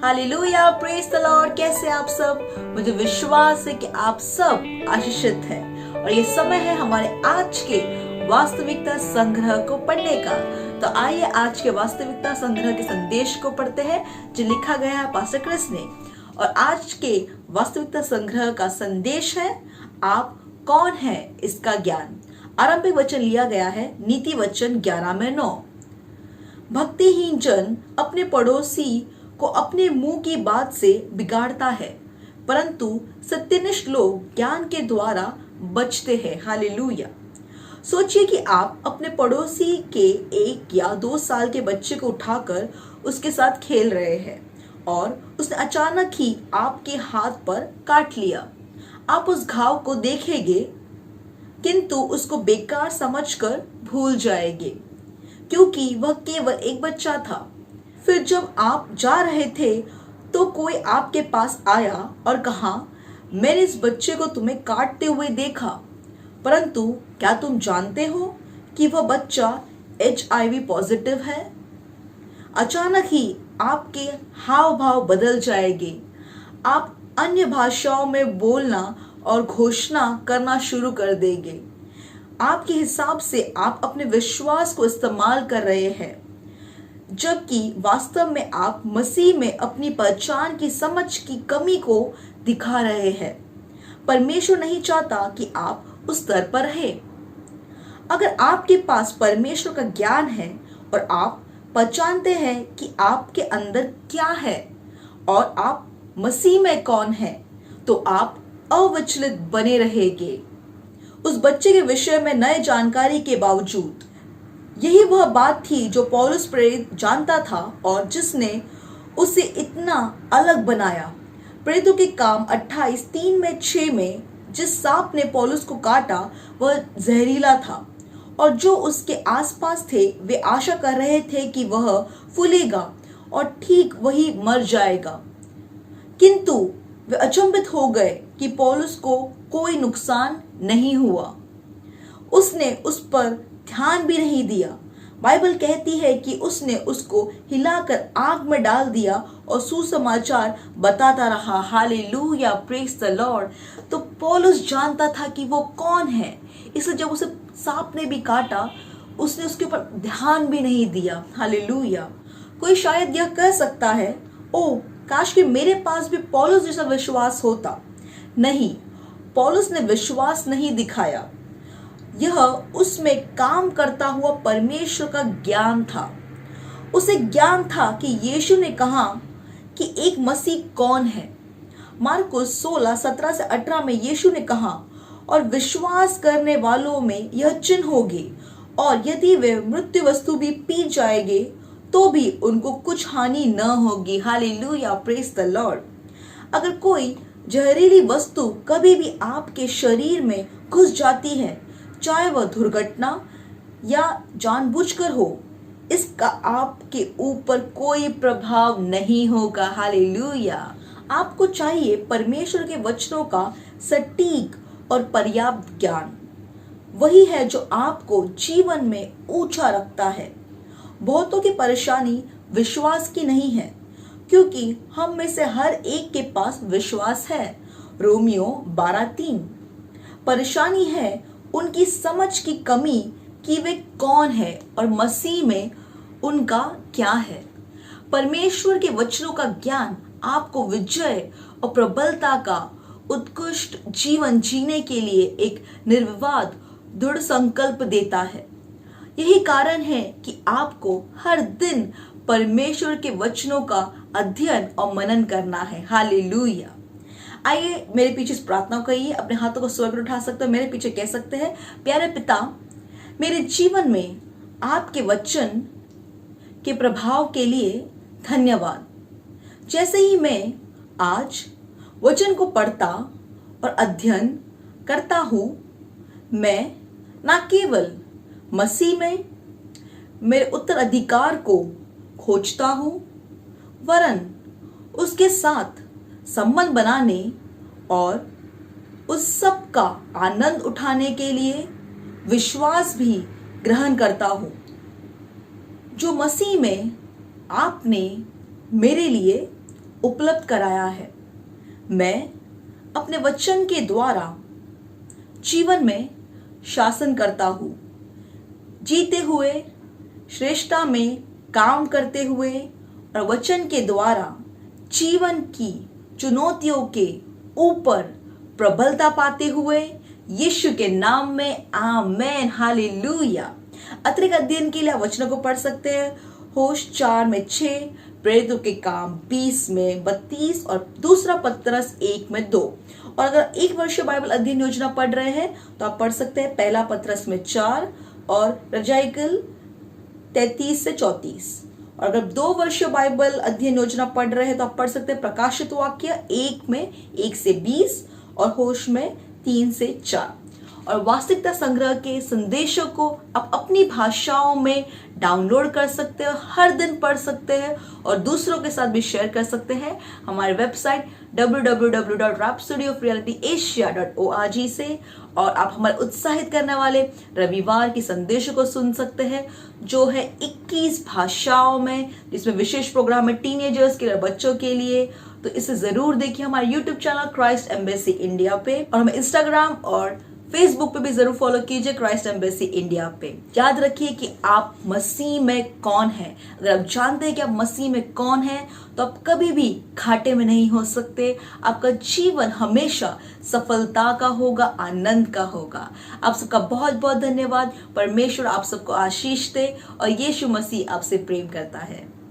Hallelujah, praise the Lord. कैसे आप सब? मुझे विश्वास है कि आप सब आशीषित हैं और ये समय है हमारे आज के वास्तविकता संग्रह को पढ़ने का। तो आइए आज के वास्तविकता संग्रह के संदेश को पढ़ते हैं जो लिखा गया है पास्टर क्रिस ने। और आज के वास्तविकता संग्रह का संदेश है, आप कौन है इसका ज्ञान। आरंभिक वचन लिया गया है नीति वचन 11:9। भक्तिहीन जन अपने पड़ोसी को अपने मुंह की बात से बिगाड़ता है, परंतु सत्यनिष्ठ लोग ज्ञान के द्वारा बचते हैं। हालेलुया। सोचिए कि आप अपने पड़ोसी के 1 या 2 साल के बच्चे को उठाकर उसके साथ खेल रहे हैं और उसने अचानक ही आपके हाथ पर काट लिया। आप उस घाव को देखेंगे किंतु उसको बेकार समझकर भूल जाएंगे, क्योंकि वह केवल एक बच्चा था। फिर जब आप जा रहे थे तो कोई आपके पास आया और कहा, मैंने इस बच्चे को तुम्हें काटते हुए देखा, परंतु क्या तुम जानते हो कि वह बच्चा HIV पॉजिटिव है? अचानक ही आपके हाव भाव बदल जाएंगे। आप अन्य भाषाओं में बोलना और घोषणा करना शुरू कर देंगे। आपके हिसाब से आप अपने विश्वास को इस्तेमाल कर रहे हैं, जबकि वास्तव में आप मसीह में अपनी पहचान की समझ की कमी को दिखा रहे हैं। परमेश्वर नहीं चाहता कि आप उस स्तर पर रहें। अगर आपके पास परमेश्वर का ज्ञान है और आप पहचानते हैं कि आपके अंदर क्या है और आप मसीह में कौन है, तो आप अविचलित बने रहेंगे। उस बच्चे के विषय में नए जानकारी के बावजूद यही वह बात थी जो पौलुस प्रेरित जानता था और जिसने उसे इतना अलग बनाया। प्रेरितों के काम 28:3-6 में जिस सांप ने पौलुस को काटा वह जहरीला था और जो उसके आसपास थे वे आशा कर रहे थे कि वह फूलेगा और ठीक वही मर जाएगा, किंतु वे अचंभित हो गए कि पौलुस को कोई नुकसान नहीं हुआ। उसने उस पर ध्यान भी नहीं दिया। बाइबल कहती है कि उसने उसको हिलाकर आग में डाल दिया और सुसमाचार बताता रहा। Hallelujah, praise the Lord. तो पौलुस जानता था कि वो कौन है, इसलिए जब उसे सांप ने भी काटा उसने उसके ऊपर ध्यान भी नहीं दिया। हालेलुया। कोई शायद यह कह सकता है, ओ काश कि मेरे पास भी पौलुस जैसा विश्वास होता। नहीं, पौलुस ने विश्वास नहीं दिखाया, यह उसमें काम करता हुआ परमेश्वर का ज्ञान था। उसे ज्ञान था कि यीशु ने कहा कि एक मसीह कौन है। मार्कुस 16:17-18 में यीशु ने कहा, और विश्वास करने वालों में यह चिन्ह होगी, और यदि वे मृत्यु वस्तु भी पी जाएंगे तो भी उनको कुछ हानि न होगी। Hallelujah, praise the Lord. अगर कोई जहरीली वस्तु कभी भी आपके शरीर में घुस जाती है, चाहे वह दुर्घटना या जानबूझकर हो, इसका आपके ऊपर कोई प्रभाव नहीं होगा। हालेलुया। आपको चाहिए परमेश्वर के वचनों का सटीक और पर्याप्त ज्ञान। वही है जो आपको जीवन में ऊंचा रखता है। बहुतों की परेशानी विश्वास की नहीं है, क्योंकि हम में से हर एक के पास विश्वास है। रोमियो 12:3। परेशानी है उनकी समझ की कमी कि वे कौन है और मसीह में उनका क्या है। परमेश्वर के वचनों का ज्ञान आपको विजय और प्रबलता का उत्कृष्ट जीवन जीने के लिए एक निर्विवाद दृढ़ संकल्प देता है। यही कारण है कि आपको हर दिन परमेश्वर के वचनों का अध्ययन और मनन करना है। हालेलुया। आइए मेरे पीछे इस प्रार्थना को कहिए, अपने हाथों को स्वर्ग उठा सकते हो, मेरे पीछे कह सकते हैं, प्यारे पिता, मेरे जीवन में आपके वचन के प्रभाव के लिए धन्यवाद। जैसे ही मैं आज वचन को पढ़ता और अध्ययन करता हूँ, मैं न केवल मसीह में मेरे उत्तराधिकार को खोजता हूँ, वरन उसके साथ संबंध बनाने और उस सब का आनंद उठाने के लिए विश्वास भी ग्रहण करता हूँ जो मसीह में आपने मेरे लिए उपलब्ध कराया है। मैं अपने वचन के द्वारा जीवन में शासन करता हूं, जीते हुए, श्रेष्ठता में काम करते हुए और वचन के द्वारा जीवन की चुनौतियों के ऊपर प्रबलता पाते हुए, यीशु के नाम में आमेन, हालेलुया। अतिरिक्त अध्ययन के लिए वचनों को पढ़ सकते हैं। होश 4 में 6, प्रेरितों के काम 20 में 32 और दूसरा पतरस 1 में 2। और अगर 1 वर्षीय बाइबल अध्ययन योजना पढ़ रहे हैं तो आप पढ़ सकते हैं पहला पतरस में 4 और रजाइकल 33 से 34। और अगर 2 वर्षीय बाइबल अध्ययन योजना पढ़ रहे हैं तो आप पढ़ सकते हैं प्रकाशित वाक्य 1 में 1 से 20 और होश में 3 से 4। और वास्तविकता संग्रह के संदेशों को आप अपनी भाषाओं में डाउनलोड कर सकते हैं, हर दिन पढ़ सकते हैं और दूसरों के साथ भी शेयर कर सकते हैं हमारे वेबसाइट www.rhapsodyofrealityasia.org से। और आप हमारे उत्साहित करने वाले रविवार की संदेशों को सुन सकते हैं जो है 21 भाषाओं में, जिसमें विशेष प्रोग्राम है टीनेजर्स के लिए, बच्चों के लिए। तो इसे जरूर देखिए हमारे YouTube channel Christ embassy India पे, और हमें इंस्टाग्राम और फेसबुक पे भी जरूर फॉलो कीजिए क्राइस्ट एम्बेसी इंडिया पे। याद रखिए कि आप मसीह में कौन है। अगर आप जानते हैं कि आप मसीह में कौन है तो आप कभी भी घाटे में नहीं हो सकते। आपका जीवन हमेशा सफलता का होगा, आनंद का होगा। आप सबका बहुत बहुत धन्यवाद। परमेश्वर आप सबको आशीष दे और यीशु मसीह आपसे प्रेम करता है।